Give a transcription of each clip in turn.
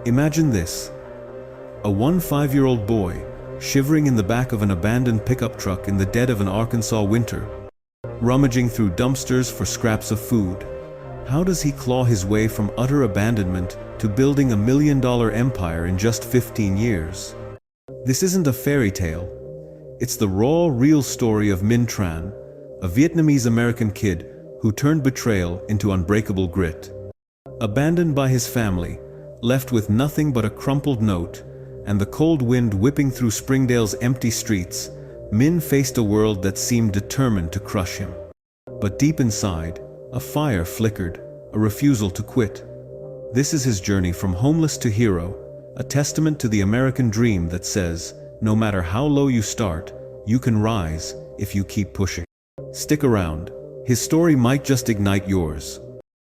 Imagine this: a 5-year-old boy shivering in the back of an abandoned pickup truck in the dead of an Arkansas winter, rummaging through dumpsters for scraps of food. How does he claw his way from utter abandonment to building $1 million empire in just 15 years? This isn't a fairy tale. It's the raw, real story of Minh Tran, a Vietnamese-American kid who turned betrayal into unbreakable grit. Abandoned by his family, left with nothing but a crumpled note, and the cold wind whipping through Springdale's empty streets, Minh faced a world that seemed determined to crush him. But deep inside, a fire flickered, a refusal to quit. This is his journey from homeless to hero, a testament to the American dream that says, no matter how low you start, you can rise if you keep pushing. Stick around. His story might just ignite yours.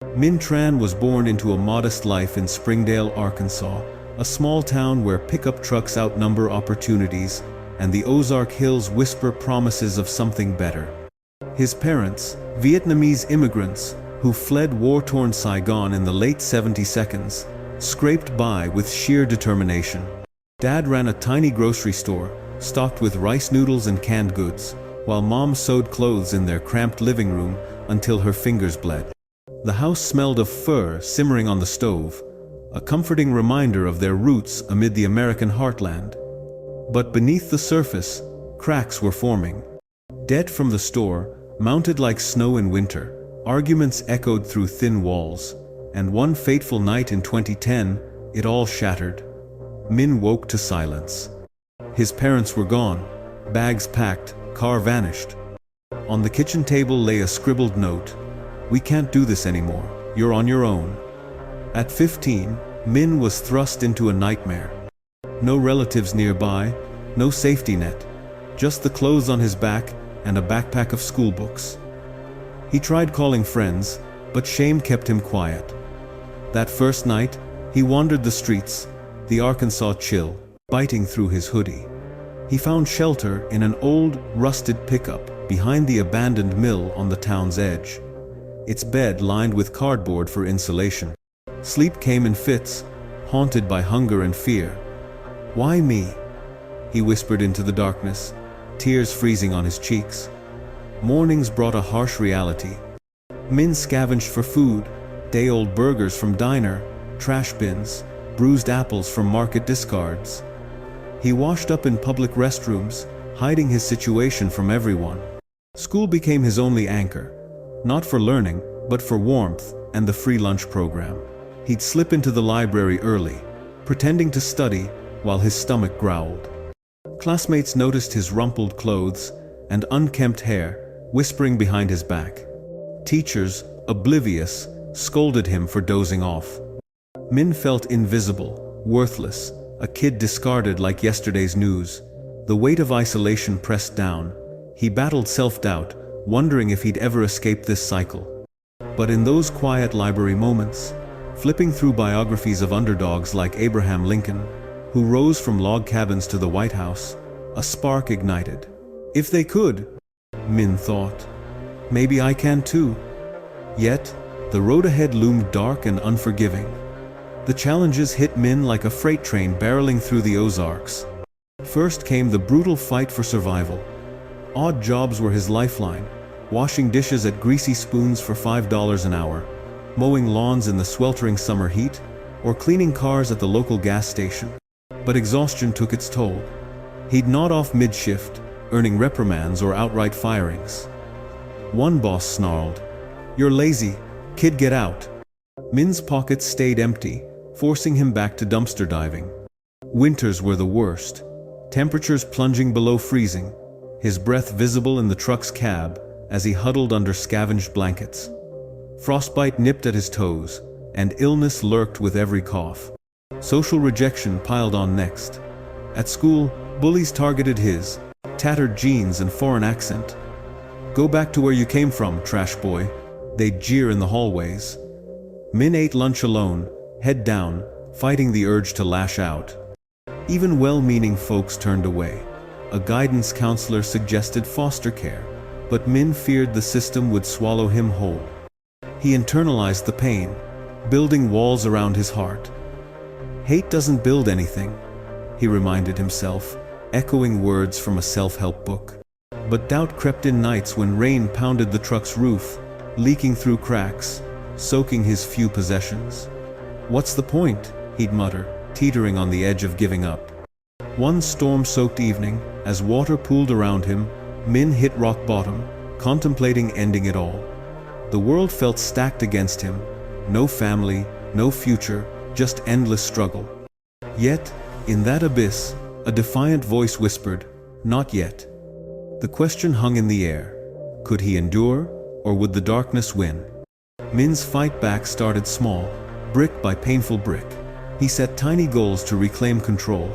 Minh Tran was born into a modest life in Springdale, Arkansas, a small town where pickup trucks outnumber opportunities and the Ozark Hills whisper promises of something better. His parents, Vietnamese immigrants who fled war-torn Saigon in the late 70s, scraped by with sheer determination. Dad ran a tiny grocery store, stocked with rice noodles and canned goods, while Mom sewed clothes in their cramped living room until her fingers bled. The house smelled of fur simmering on the stove, a comforting reminder of their roots amid the American heartland. But beneath the surface, cracks were forming. Debt from the store mounted like snow in winter, arguments echoed through thin walls, and one fateful night in 2010, it all shattered. Minh woke to silence. His parents were gone, bags packed, car vanished. On the kitchen table lay a scribbled note: "We can't do this anymore, you're on your own." At 15, Minh was thrust into a nightmare. No relatives nearby, no safety net, just the clothes on his back and a backpack of school books. He tried calling friends, but shame kept him quiet. That first night, he wandered the streets, the Arkansas chill biting through his hoodie. He found shelter in an old, rusted pickup behind the abandoned mill on the town's edge, its bed lined with cardboard for insulation. Sleep came in fits, haunted by hunger and fear. "Why me?" he whispered into the darkness, tears freezing on his cheeks. Mornings brought a harsh reality. Minh scavenged for food, day-old burgers from diner, trash bins, bruised apples from market discards. He washed up in public restrooms, hiding his situation from everyone. School became his only anchor, not for learning, but for warmth and the free lunch program. He'd slip into the library early, pretending to study while his stomach growled. Classmates noticed his rumpled clothes and unkempt hair, whispering behind his back. Teachers, oblivious, scolded him for dozing off. Minh felt invisible, worthless, a kid discarded like yesterday's news. The weight of isolation pressed down. He battled self-doubt, wondering if he'd ever escape this cycle. But in those quiet library moments, flipping through biographies of underdogs like Abraham Lincoln, who rose from log cabins to the White House, a spark ignited. If they could, Minh thought, maybe I can too. Yet, the road ahead loomed dark and unforgiving. The challenges hit Minh like a freight train barreling through the Ozarks. First came the brutal fight for survival. Odd jobs were his lifeline, washing dishes at Greasy Spoons for $5 an hour, mowing lawns in the sweltering summer heat, or cleaning cars at the local gas station. But exhaustion took its toll. He'd nod off mid-shift, earning reprimands or outright firings. One boss snarled, "You're lazy, kid, get out." Minh's pockets stayed empty, forcing him back to dumpster diving. Winters were the worst, temperatures plunging below freezing, his breath visible in the truck's cab as he huddled under scavenged blankets. Frostbite nipped at his toes, and illness lurked with every cough. Social rejection piled on next. At school, bullies targeted his tattered jeans and foreign accent. "Go back to where you came from, trash boy," they'd jeer in the hallways. Minh ate lunch alone, head down, fighting the urge to lash out. Even well-meaning folks turned away. A guidance counselor suggested foster care, but Minh feared the system would swallow him whole. He internalized the pain, building walls around his heart. Hate doesn't build anything, he reminded himself, echoing words from a self-help book. But doubt crept in nights when rain pounded the truck's roof, leaking through cracks, soaking his few possessions. What's the point? He'd mutter, teetering on the edge of giving up. One storm-soaked evening, as water pooled around him, Min hit rock bottom, contemplating ending it all. The world felt stacked against him. No family, no future, just endless struggle. Yet, in that abyss, a defiant voice whispered, "Not yet." The question hung in the air. Could he endure, or would the darkness win? Min's fight back started small, brick by painful brick. He set tiny goals to reclaim control.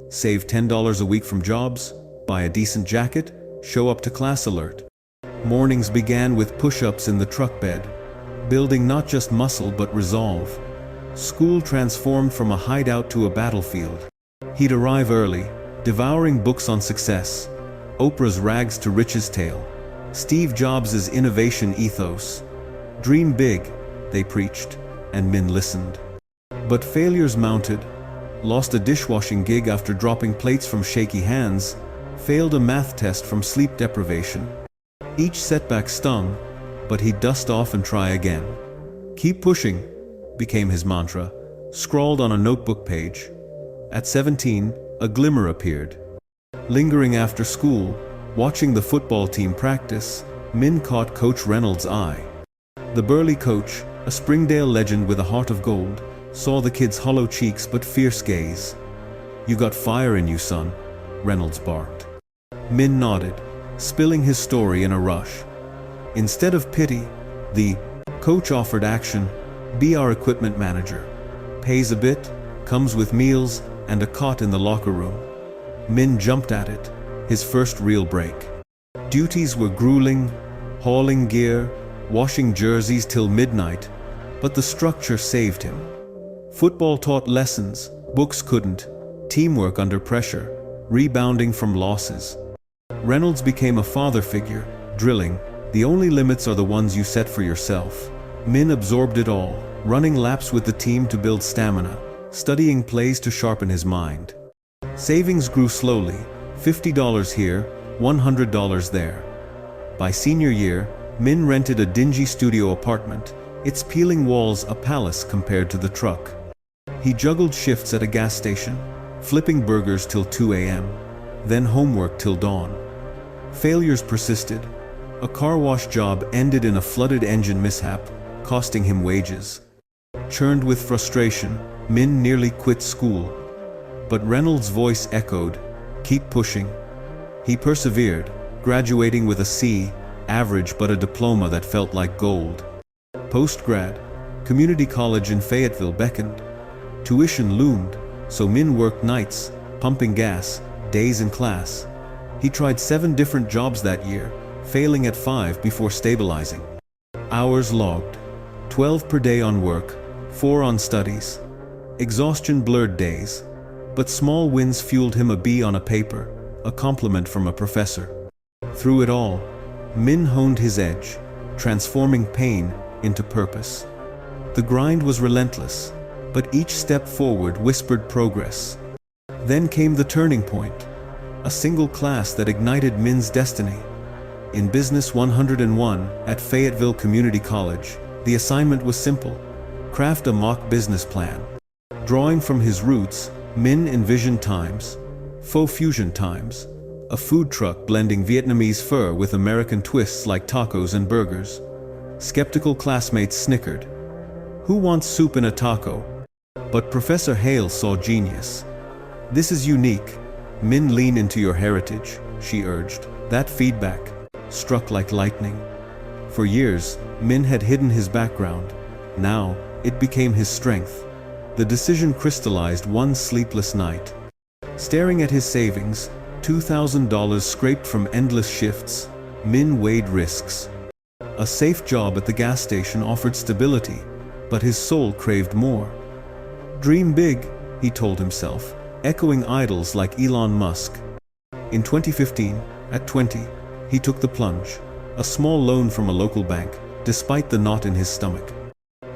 Save $10 a week from jobs, buy a decent jacket, show up to class alert. Mornings began with push-ups in the truck bed, building not just muscle but resolve. School transformed from a hideout to a battlefield. He'd arrive early, devouring books on success, Oprah's rags to riches tale, Steve Jobs' innovation ethos. Dream big, they preached, and Min listened. But failures mounted. Lost a dishwashing gig after dropping plates from shaky hands, failed a math test from sleep deprivation. Each setback stung, but he'd dust off and try again. Keep pushing, became his mantra, scrawled on a notebook page. At 17, a glimmer appeared. Lingering after school, watching the football team practice, Min caught Coach Reynolds' eye. The burly coach, a Springdale legend with a heart of gold, saw the kid's hollow cheeks but fierce gaze. "You got fire in you, son," Reynolds barked. Min nodded, spilling his story in a rush. Instead of pity, the coach offered action. "Be our equipment manager. Pays a bit, comes with meals, and a cot in the locker room." Min jumped at it, his first real break. Duties were grueling, hauling gear, washing jerseys till midnight, but the structure saved him. Football taught lessons, books couldn't, teamwork under pressure, rebounding from losses. Reynolds became a father figure, drilling, "The only limits are the ones you set for yourself." Min absorbed it all, running laps with the team to build stamina, studying plays to sharpen his mind. Savings grew slowly, $50 here, $100 there. By senior year, Min rented a dingy studio apartment, its peeling walls a palace compared to the truck. He juggled shifts at a gas station, flipping burgers till 2 a.m., then homework till dawn. Failures persisted. A car wash job ended in a flooded engine mishap, costing him wages. Churned with frustration, Min nearly quit school. But Reynolds' voice echoed, "Keep pushing." He persevered, graduating with a C, average but a diploma that felt like gold. Post-grad, community college in Fayetteville beckoned. Tuition loomed, so Min worked nights, pumping gas, days in class. He tried 7 different jobs that year, failing at 5 before stabilizing. Hours logged, 12 per day on work, 4 on studies. Exhaustion blurred days, but small wins fueled him a B on a paper, a compliment from a professor. Through it all, Min honed his edge, transforming pain into purpose. The grind was relentless, but each step forward whispered progress. Then came the turning point, a single class that ignited Min's destiny. In Business 101 at Fayetteville Community College, the assignment was simple: craft a mock business plan. Drawing from his roots, Min envisioned Times, Faux Fusion Times, a food truck blending Vietnamese pho with American twists like tacos and burgers. Skeptical classmates snickered. "Who wants soup in a taco?" But Professor Hale saw genius. "This is unique. Min, lean into your heritage," she urged. That feedback struck like lightning. For years, Min had hidden his background. Now, it became his strength. The decision crystallized one sleepless night. Staring at his savings, $2,000 scraped from endless shifts, Min weighed risks. A safe job at the gas station offered stability, but his soul craved more. "Dream big," he told himself, echoing idols like Elon Musk. In 2015, at 20, he took the plunge, a small loan from a local bank, despite the knot in his stomach.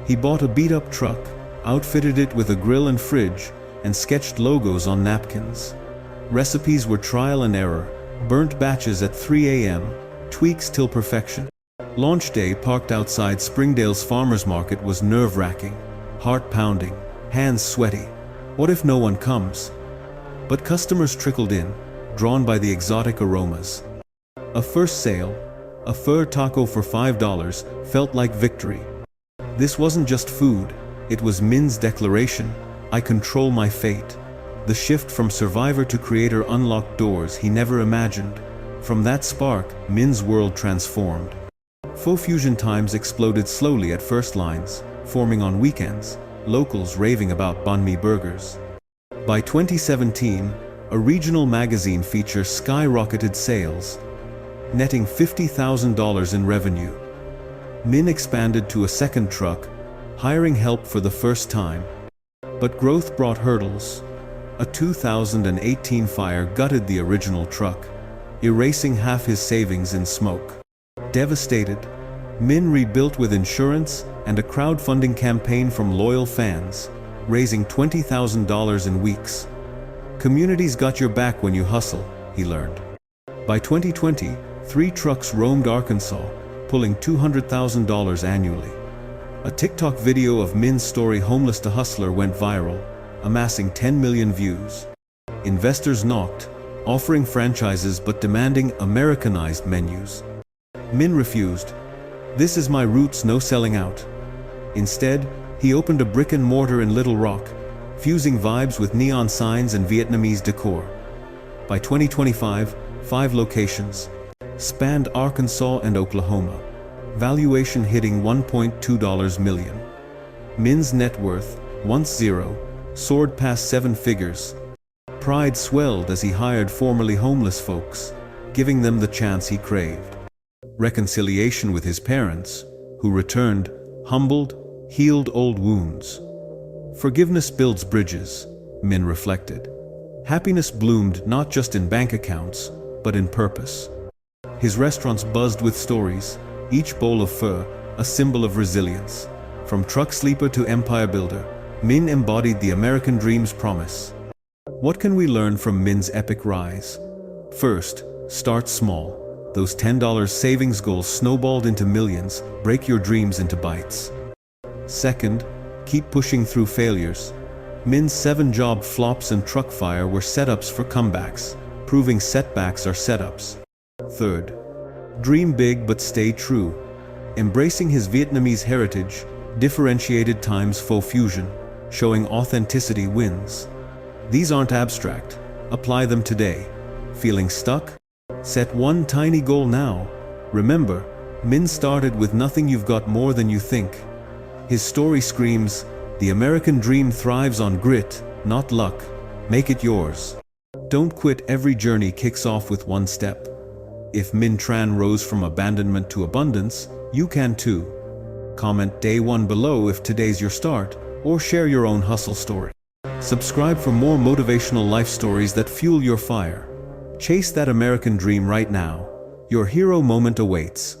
He bought a beat-up truck, outfitted it with a grill and fridge, and sketched logos on napkins. Recipes were trial and error, burnt batches at 3 a.m., tweaks till perfection. Launch day parked outside Springdale's farmers market was nerve-wracking, heart-pounding, hands sweaty. What if no one comes? But customers trickled in, drawn by the exotic aromas. A first sale, a pho taco for $5, felt like victory. This wasn't just food, it was Min's declaration: I control my fate. The shift from survivor to creator unlocked doors he never imagined. From that spark, Min's world transformed. Pho fusion times exploded slowly at first lines, forming on weekends, locals raving about banh mi burgers. By 2017, a regional magazine feature skyrocketed sales, netting $50,000 in revenue. Min expanded to a second truck, hiring help for the first time. But growth brought hurdles. A 2018 fire gutted the original truck, erasing half his savings in smoke. Devastated, Min rebuilt with insurance and a crowdfunding campaign from loyal fans, raising $20,000 in weeks. Communities got your back when you hustle, he learned. By 2020, 3 trucks roamed Arkansas, pulling $200,000 annually. A TikTok video of Min's story Homeless to Hustler went viral, amassing 10 million views. Investors knocked, offering franchises but demanding Americanized menus. Min refused. This is my roots, no selling out. Instead, he opened a brick and mortar in Little Rock, fusing vibes with neon signs and Vietnamese decor. By 2025, 5 locations spanned Arkansas and Oklahoma, valuation hitting $1.2 million. Min's net worth, once zero, soared past 7 figures. Pride swelled as he hired formerly homeless folks, giving them the chance he craved. Reconciliation with his parents, who returned, humbled, healed old wounds. Forgiveness builds bridges, Min reflected. Happiness bloomed not just in bank accounts, but in purpose. His restaurants buzzed with stories, each bowl of pho, a symbol of resilience. From truck sleeper to empire builder, Min embodied the American dream's promise. What can we learn from Min's epic rise? First, start small. Those $10 savings goals snowballed into millions. Break your dreams into bites. Second, keep pushing through failures. Min's 7-job flops and truck fire were setups for comebacks, proving setbacks are setups. Third, dream big but stay true. Embracing his Vietnamese heritage, differentiated times pho fusion, showing authenticity wins. These aren't abstract. Apply them today. Feeling stuck? Set one tiny goal now. Remember, Min started with nothing. You've got more than you think. His story screams, the American dream thrives on grit, not luck. Make it yours. Don't quit. Every journey kicks off with one step. If Min Tran rose from abandonment to abundance, you can too. Comment day 1 below if today's your start, or share your own hustle story. Subscribe for more motivational life stories that fuel your fire. Chase that American dream right now. Your hero moment awaits.